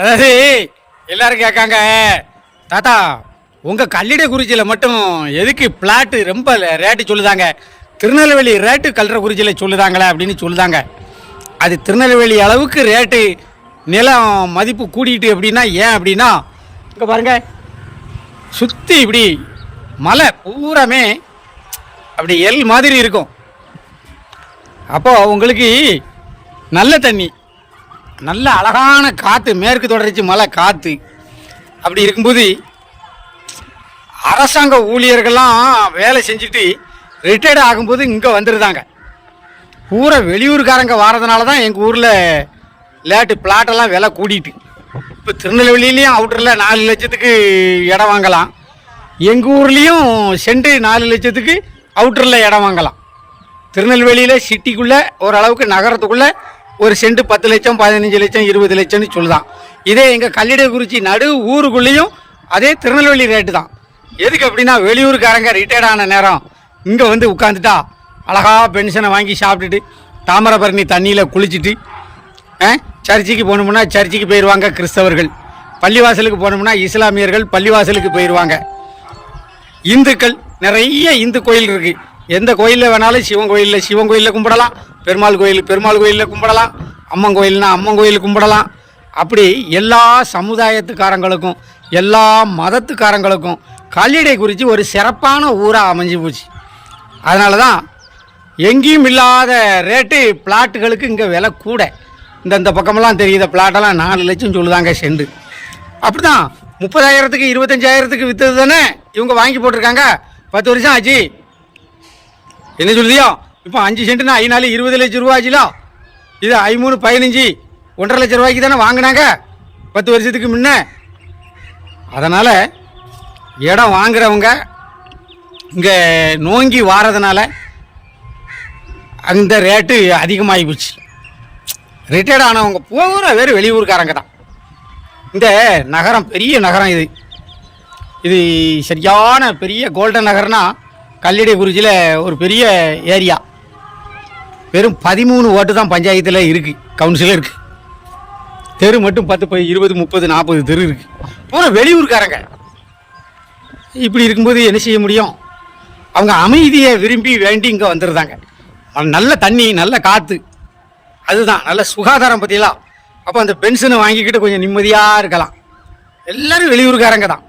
அதாவது எல்லாரும் கேட்காங்க, தாத்தா உங்கள் கல்லிடைக்குறிச்சியில் மட்டும் எதுக்கு பிளாட்டு ரொம்ப ரேட்டு சொல்லுதாங்க, திருநெல்வேலி ரேட்டு கல்றக்குறிச்சியில் சொல்லுதாங்களே அப்படின்னு சொல்லுதாங்க. அது திருநெல்வேலி அளவுக்கு ரேட்டு நிலம் மதிப்பு கூடிட்டு அப்படின்னா ஏன் அப்படின்னா, இங்கே பாருங்கள் சுற்றி இப்படி மலை பூராமே அப்படி எல் மாதிரி இருக்கும். அப்போது உங்களுக்கு நல்ல தண்ணி, நல்ல அழகான காற்று, மேற்கு தொடர்ச்சி மலை காற்று அப்படி இருக்கும்போது அரசாங்க ஊழியர்கள்லாம் வேலை செஞ்சுட்டு ரிட்டையர்டு ஆகும்போது இங்கே வந்துருந்தாங்க. பூரா வெளியூர்காரங்க வாரதுனால தான் எங்கள் ஊரில் லேட்டு பிளாட்டெல்லாம் விலை கூடிட்டு. இப்போ திருநெல்வேலியிலையும் அவுட்டரில் 4 லட்சத்துக்கு இடம் வாங்கலாம், எங்கள் ஊர்லேயும் சென்ட் 4 லட்சத்துக்கு அவுட்டரில் இடம் வாங்கலாம். திருநெல்வேலியில் சிட்டிக்குள்ளே ஓரளவுக்கு நகரத்துக்குள்ளே ஒரு சென்ட் 10 லட்சம் 15 லட்சம் 20 லட்சம்னு சொல்லுதான். இதே எங்கள் கல்லிடைக்குறிச்சி நடு ஊருக்குள்ளேயும் அதே திருநெல்வேலி ரேட்டு தான். எதுக்கு அப்படின்னா வெளியூருக்காரங்க ரிட்டையர்ட் ஆன நேரம் இங்கே வந்து உட்காந்துட்டா அழகாக பென்ஷனை வாங்கி சாப்பிட்டுட்டு தாமிரபரணி தண்ணியில் குளிச்சுட்டு சர்ச்சுக்கு போகணும்னா சர்ச்சுக்கு போயிடுவாங்க கிறிஸ்தவர்கள், பள்ளிவாசலுக்கு போகணும்னா இஸ்லாமியர்கள் பள்ளிவாசலுக்கு போயிடுவாங்க. இந்துக்கள் நிறைய இந்து கோயில் இருக்குது. எந்த கோயிலில் வேணாலும் சிவன் கோயிலில் கும்பிடலாம், பெருமாள் கோயிலில் கும்பிடலாம், அம்மன் கோயில்னா அம்மன் கோயில் கும்பிடலாம். அப்படி எல்லா சமுதாயத்துக்காரங்களுக்கும் எல்லா மதத்துக்காரங்களுக்கும் கல்லிடைக்குறிச்சி ஒரு சிறப்பான ஊராக அமைஞ்சு போச்சு. அதனால தான் எங்கேயும் இல்லாத ரேட்டு பிளாட்டுகளுக்கு இங்கே விலை கூட. இந்த பக்கமெல்லாம் தெரியுத பிளாட்டெல்லாம் 4 லட்சம் சொல்லுதாங்க செண்டு. அப்படி தான் 30,000க்கு 25,000க்கு விற்றது தானே இவங்க வாங்கி போட்டிருக்காங்க. 10 வருஷம் ஆச்சு. என்ன சொல்லுதியோ இப்போ 5 சென்ட்டுனா 5 நாள் 20 லட்சம் ரூபா ஆச்சுலோ. இது 13 15 1,50,000 லட்சம் ரூபாய்க்கு தானே வாங்கினாங்க 10 வருஷத்துக்கு முன்ன. அதனால் இடம் வாங்குறவங்க இங்கே நோங்கி வாரதுனால அந்த ரேட்டு அதிகமாகி போச்சு. ரிட்டையர்ட் ஆனவங்க பூரா வேறு வெளியூர்காரங்க தான். இந்த நகரம் பெரிய நகரம், இது சரியான பெரிய கோல்டன் நகர்னா கல்லிடைக்குறிச்சியில் ஒரு பெரிய ஏரியா. வெறும் 13 ஓட்டு தான் பஞ்சாயத்தில் இருக்குது, கவுன்சிலில் இருக்குது. தெரு மட்டும் 10 20 30 40 தெரு இருக்குது. பூரா வெளியூர்காரங்க. இப்படி இருக்கும்போது என்ன செய்ய முடியும்? அவங்க அமைதியை விரும்பி வேண்டி இங்கே வந்துடுறாங்க. நல்ல தண்ணி நல்ல காற்று, அதுதான் நல்ல சுகாதாரம் பற்றிலாம். அப்போ அந்த பென்ஷனை வாங்கிக்கிட்டு கொஞ்சம் நிம்மதியாக இருக்கலாம். எல்லோரும் வெளியூர்காரங்க தான்.